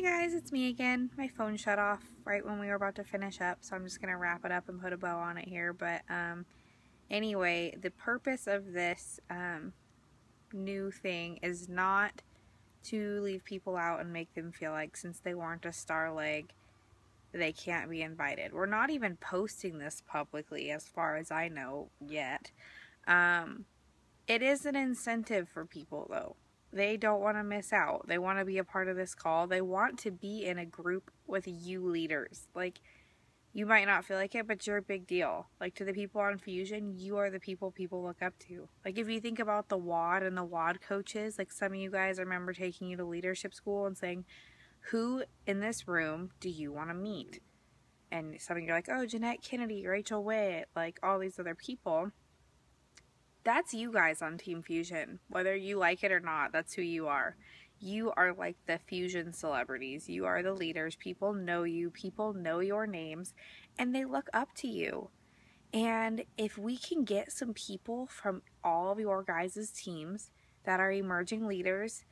Hey guys, it's me again. My phone shut off right when we were about to finish up, so I'm just going to wrap it up and put a bow on it here. But anyway, the purpose of this new thing is not to leave people out and make them feel like since they weren't a star leg, they can't be invited. We're not even posting this publicly as far as I know yet. It is an incentive for people though. They don't want to miss out. They want to be a part of this call. They want to be in a group with you leaders. Like, you might not feel like it, but you're a big deal. Like, to the people on Fusion, you are the people look up to. Like, if you think about the WOD and the WOD coaches, like some of you guys, I remember taking you to leadership school and saying, who in this room do you want to meet? And some of you are like, oh, Jeanette Kennedy, Rachel Witt, like all these other people. That's you guys on Team Fusion. Whether you like it or not, that's who you are. You are like the Fusion celebrities. You are the leaders. People know you. People know your names. And they look up to you. And if we can get some people from all of your guys' teams that are emerging leaders,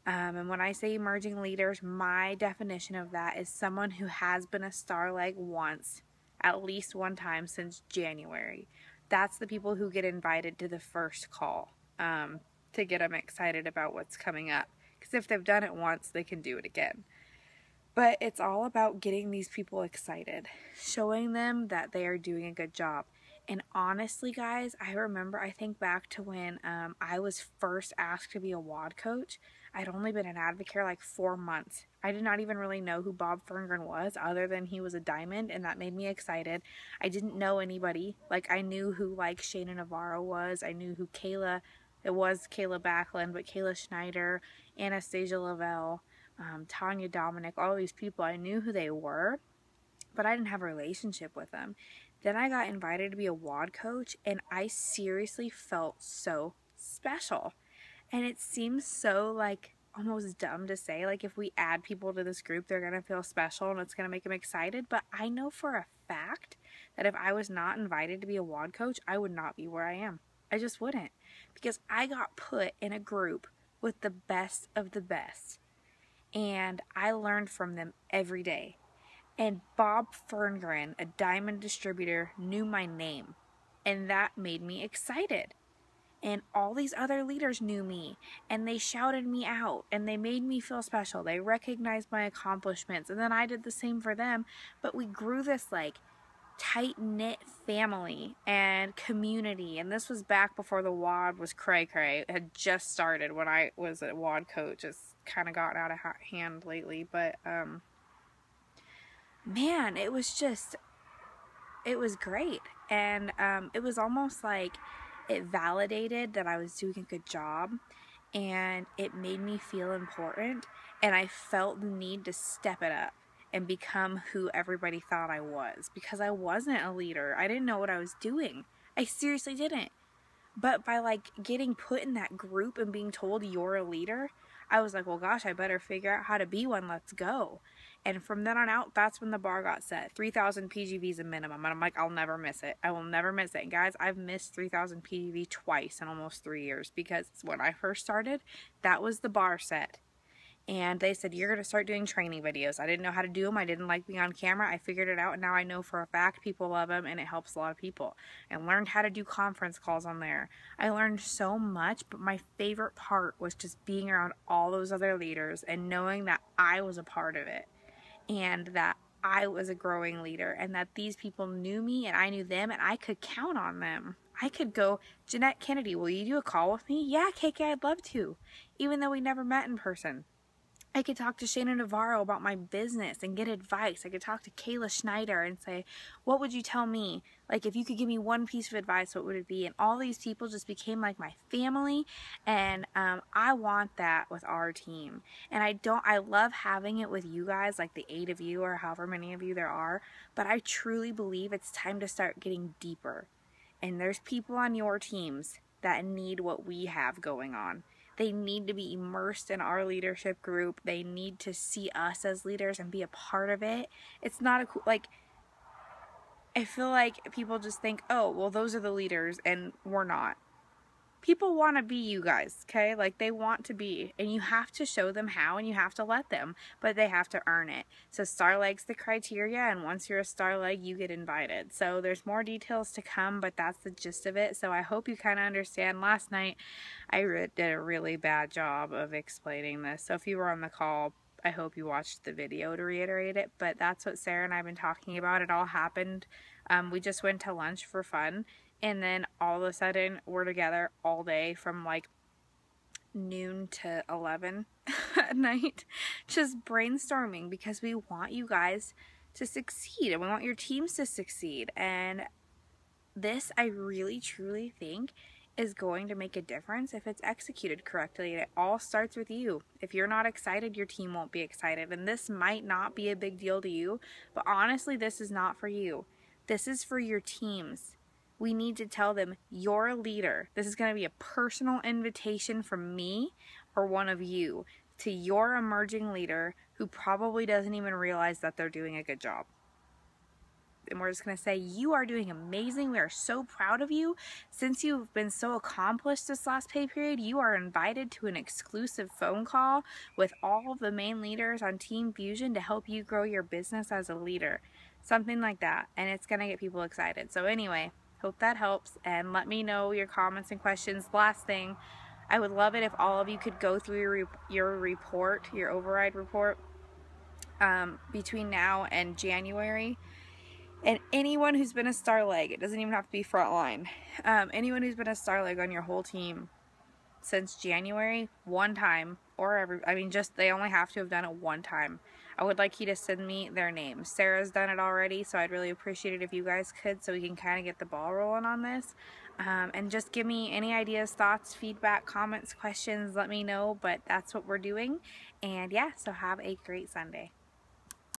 and when I say emerging leaders, my definition of that is someone who has been a star leg once, at least one time since January. That's the people who get invited to the first call to get them excited about what's coming up. Because if they've done it once, they can do it again. But it's all about getting these people excited, showing them that they are doing a good job. And honestly, guys, I think back to when I was first asked to be a WOD coach. I'd only been an Advocare like 4 months. I did not even really know who Bob Ferngren was other than he was a diamond, and that made me excited. I didn't know anybody. Like, I knew who like Shayna Navarro was. I knew who Kayla Backlund, but Kayla Schneider, Anastasia Lavelle, Tanya Dominic, all these people, I knew who they were, but I didn't have a relationship with them. Then I got invited to be a WOD coach, and I seriously felt so special. And it seems so, like, almost dumb to say, like, if we add people to this group, they're going to feel special and it's going to make them excited. But I know for a fact that if I was not invited to be a WOD coach, I would not be where I am. I just wouldn't. Because I got put in a group with the best of the best. And I learned from them every day. And Bob Ferngren, a diamond distributor, knew my name. And that made me excited. And all these other leaders knew me, and they shouted me out, and they made me feel special. They recognized my accomplishments, and then I did the same for them. But we grew this, like, tight-knit family and community. And this was back before the WOD was cray-cray. It had just started when I was a WOD coach. It's kind of gotten out of hand lately. But, man, it was great. And it was almost like it validated that I was doing a good job, and it made me feel important, and I felt the need to step it up and become who everybody thought I was, because I wasn't a leader. I didn't know what I was doing. I seriously didn't. But by, like, getting put in that group and being told you're a leader, I was like, well, gosh, I better figure out how to be one. Let's go. And from then on out, that's when the bar got set. 3,000 PGV is a minimum. And I'm like, I'll never miss it. I will never miss it. And guys, I've missed 3,000 PGV twice in almost 3 years, because when I first started, that was the bar set. And they said, you're going to start doing training videos. I didn't know how to do them. I didn't like being on camera. I figured it out, and now I know for a fact people love them, and it helps a lot of people. I learned how to do conference calls on there. I learned so much, but my favorite part was just being around all those other leaders and knowing that I was a part of it, and that I was a growing leader, and that these people knew me and I knew them, and I could count on them. I could go, Jeanette Kennedy, will you do a call with me? Yeah, KK, I'd love to, even though we never met in person. I could talk to Shayna Navarro about my business and get advice. I could talk to Kayla Schneider and say, what would you tell me? Like, if you could give me one piece of advice, what would it be? And all these people just became like my family, and I want that with our team. And I love having it with you guys, like the 8 of you or however many of you there are, but I truly believe it's time to start getting deeper. And there's people on your teams that need what we have going on. They need to be immersed in our leadership group. They need to see us as leaders and be a part of it. It's not like, I feel like people just think, oh, well, those are the leaders, and we're not. people want to be you guys, okay? Like, they want to be, and you have to show them how, and you have to let them, but they have to earn it. So Starleg's the criteria, and once you're a Starleg, you get invited. So there's more details to come, but that's the gist of it. So I hope you kind of understand. Last night I did a really bad job of explaining this, so if you were on the call, I hope you watched the video to reiterate it, but that's what Sarah and I have been talking about. It all happened. We just went to lunch for fun, and then all of a sudden we're together all day from like noon to 11 at night, just brainstorming, because we want you guys to succeed and we want your teams to succeed. And this, I really truly think, is going to make a difference if it's executed correctly. And it all starts with you. If you're not excited, your team won't be excited. And this might not be a big deal to you, but honestly, this is not for you. This is for your teams. We need to tell them, you're a leader. This is going to be a personal invitation from me or one of you to your emerging leader who probably doesn't even realize that they're doing a good job. And we're just going to say, you are doing amazing. We are so proud of you. Since you've been so accomplished this last pay period, you are invited to an exclusive phone call with all of the main leaders on Team Fusion to help you grow your business as a leader. Something like that. And it's going to get people excited. So anyway, hope that helps. And let me know your comments and questions. Last thing, I would love it if all of you could go through your report, your override report, between now and January. And anyone who's been a Starleg, it doesn't even have to be frontline, anyone who's been a Starleg on your whole team since January, one time, or they only have to have done it one time. I would like you to send me their names. Sarah's done it already, so I'd really appreciate it if you guys could, so we can kind of get the ball rolling on this. And just give me any ideas, thoughts, feedback, comments, questions, let me know, but that's what we're doing. And yeah, so have a great Sunday.